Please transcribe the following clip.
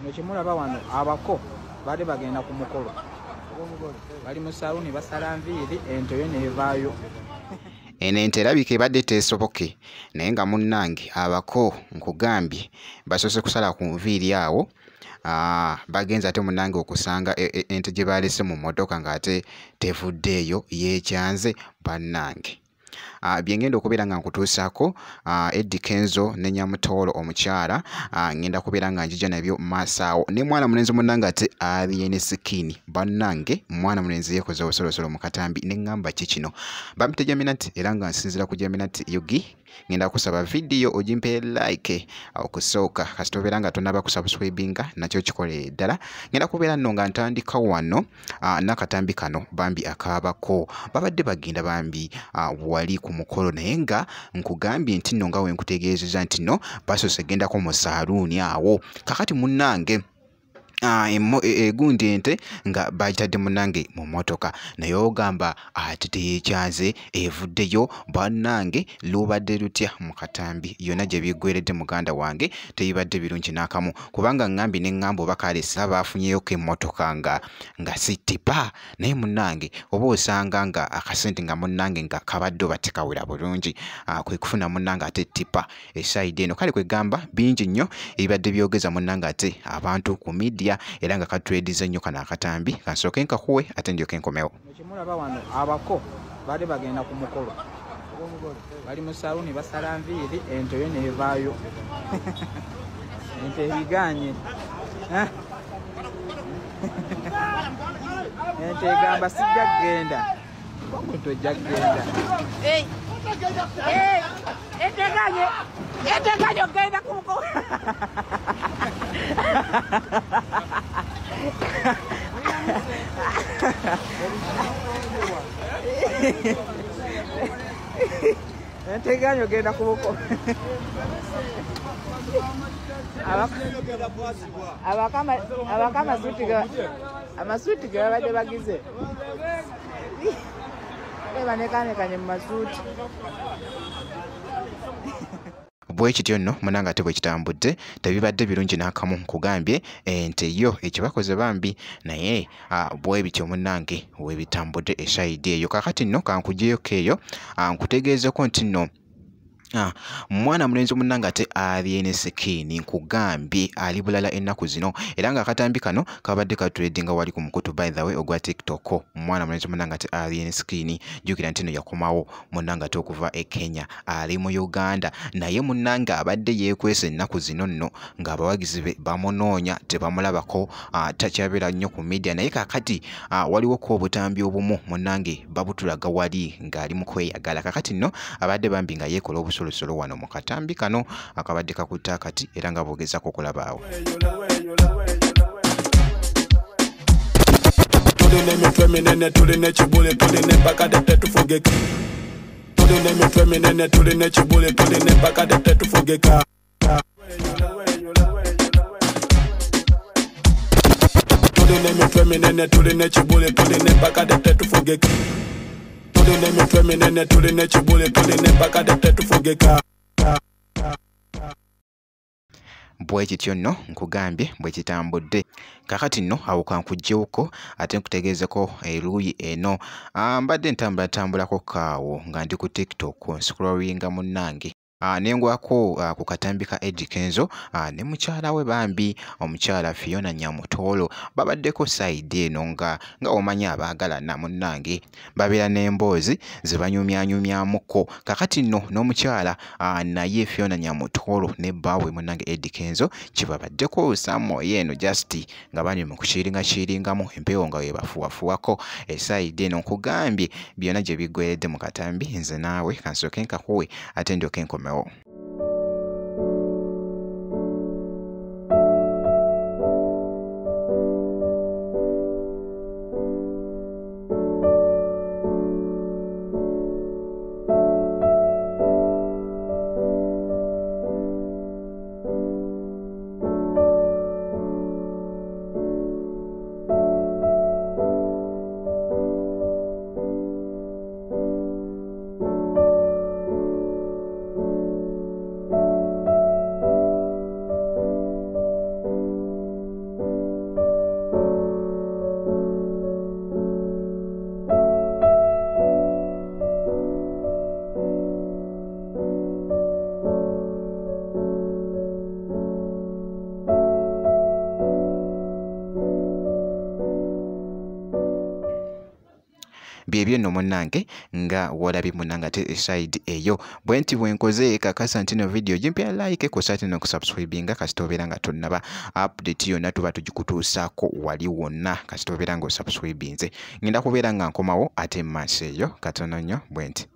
Ekimulaba wano abako baali bagenda ku mukolo bali mu saluni basala nviiri ente yo neevaayo. Eno ente erabika ebadde teesoboke naye nga munnange abako nkugambye basoose kusala ku nviiri awo. Bagenza ate munnange okusanga ente gye baalese mu mmotoka ng'ate tevuddeeyo yeekyanze bannange. Byengenda okubeera nga nkutuusaako Eddie Kenzo ne Nyamutoolo omukyala ngenda kubeera nga njija nabyo maaso awo ne mwana mulenzi munnange ate abyene sikiini bannange mwana mulenzi yeekoze obusolosolo mu katambi ne ŋŋamba ki kino bampita Jaminati era nga nsinzira ku Jaminati Yugi ngenda kusaba vidiyo ogimpe like okusooka kasita obeera nga tonaba kusubscribinga nakyo kikole ddala ngenda kubeera nno nga ntandika wano n'akatambi kano bambi akaabako babadde bagenda bambi wali ku mukolo naye nga nkugambye nti nno nga wenkutegeezeza nti no basoose gendako mu saaluuni awo kakati munnange egundi ente nga bagitadde munnange mu mmotoka naye ogamba ate teyeekyaze evuddeyo bannange lubadde lutya mu katambi yonna gye biggweredde muganda wange tebibadde birungi n'akamu kubanga ŋŋambi ne ŋŋamba oba kaalesi baafunyeyoko emmotoka nga si tipa naye munnange oba osanga nga akasente nga munnange nga kabadde oba tekawera bulungi kwe kufuna munnange ate tipa esayidi eno kale kwegamba bingi nnyo ebibadde byogeza munnange ate abantu ku media era nga katulediza nnyo kano akatambi kansooke nkakuwe ate ndyoke nkomewo. Ekimulaba wano abako baali bagenda ku mukolo bali mu saluni basala nviiri ente yo neevaayo. Ente ebigaanye ente egamba sijja kgenda omuntu ojja kgenda eteganye ogenda ku mukolo. Enteganya ogenda ku mukolo. Abako amasuuti ge babadde bagize ebanekanekanye mu masuuti. Bwe kityo nno munnange ate bwe kitambudde tebibadde birungi n'akamu nkugambye ente yo ekyo bakoze bambi naye bwe bityo munnange we bitambudde esayidi eyo kakati nno kankugyeyoka eyo nkutegeezeko nti nno mwana mulenzi munnange ate abyene sikiini nkugambye ali bulala ennaku zino era nga akatambi kano kabadde katredinga wali ku mukutu by the way ogwa TikTok. Mwana mulenzi munnange ate abyene sikiini jjukira nti nno yakomawo munnange ate okuva e Kenya ali mu Uganda naye munnange abadde yeekwese ennaku zino nno ng'abawagizi be bamunoonya tebamulabako takyabeera nnyo ku media naye kakati waliwo ko obutambi obumu munnange babutulaga wali ng'ali mu kweyagala kakati nno abadde bambi nga yeekola obusolosolo wano mu katambi kano akabadde kakutte akati era nga boogezako okulabaawo. Tuline emitwe minene tuline ekibule tuline empaka tetufugeka tuline emitwe minene tuline ekibule tuline empaka tetufugeka tuline emitwe minene tuline ekibule tuline empaka tetufugeka tuline emitwe minene tuline ekibule tuline empaka tetufugeka. Bwe kityo nno nkugambye bwe kitambudde kakati nno awo kankuggyewuko ate nkutegeezeko eruuyi eno mbadde ntambulako kaawo nga ndi ku TikTok nscrollinga munnange nengwako ku katambi ka Eddie Kenzo ne mukyala we bambi omukyala Fiona Nyamutoolo babaddeko sayidi eno nga omanyi abaagalana munnange babeera n'emboozi ze banyumyanyumyamuko kakati nno n'omukyala naye Fiona Nyamutoolo ne bbaawe munnange Eddie Kenzo kibabaddeko sammoyo eno just nga bali mu kukiringamu empeewo nga webafuwafuwako esayidi eno nkugambye byonna gye biggweredde mu katambi nze naawe kansooke nkakuwe ate ndyoke nkomewo. byebyo nno munnange nga wolabye munnange ate side eyo bwe nti bwenkoze kakasa nti no video jimpya like ko site no kusubscribinga kasita obeera nga tonnaba update yonna tuba tugikutuusaako wali wonna kasita obeera nga osubscribinze ngenda kubeera nga nkomawo ate maaso eyo katono nnyo bwe nti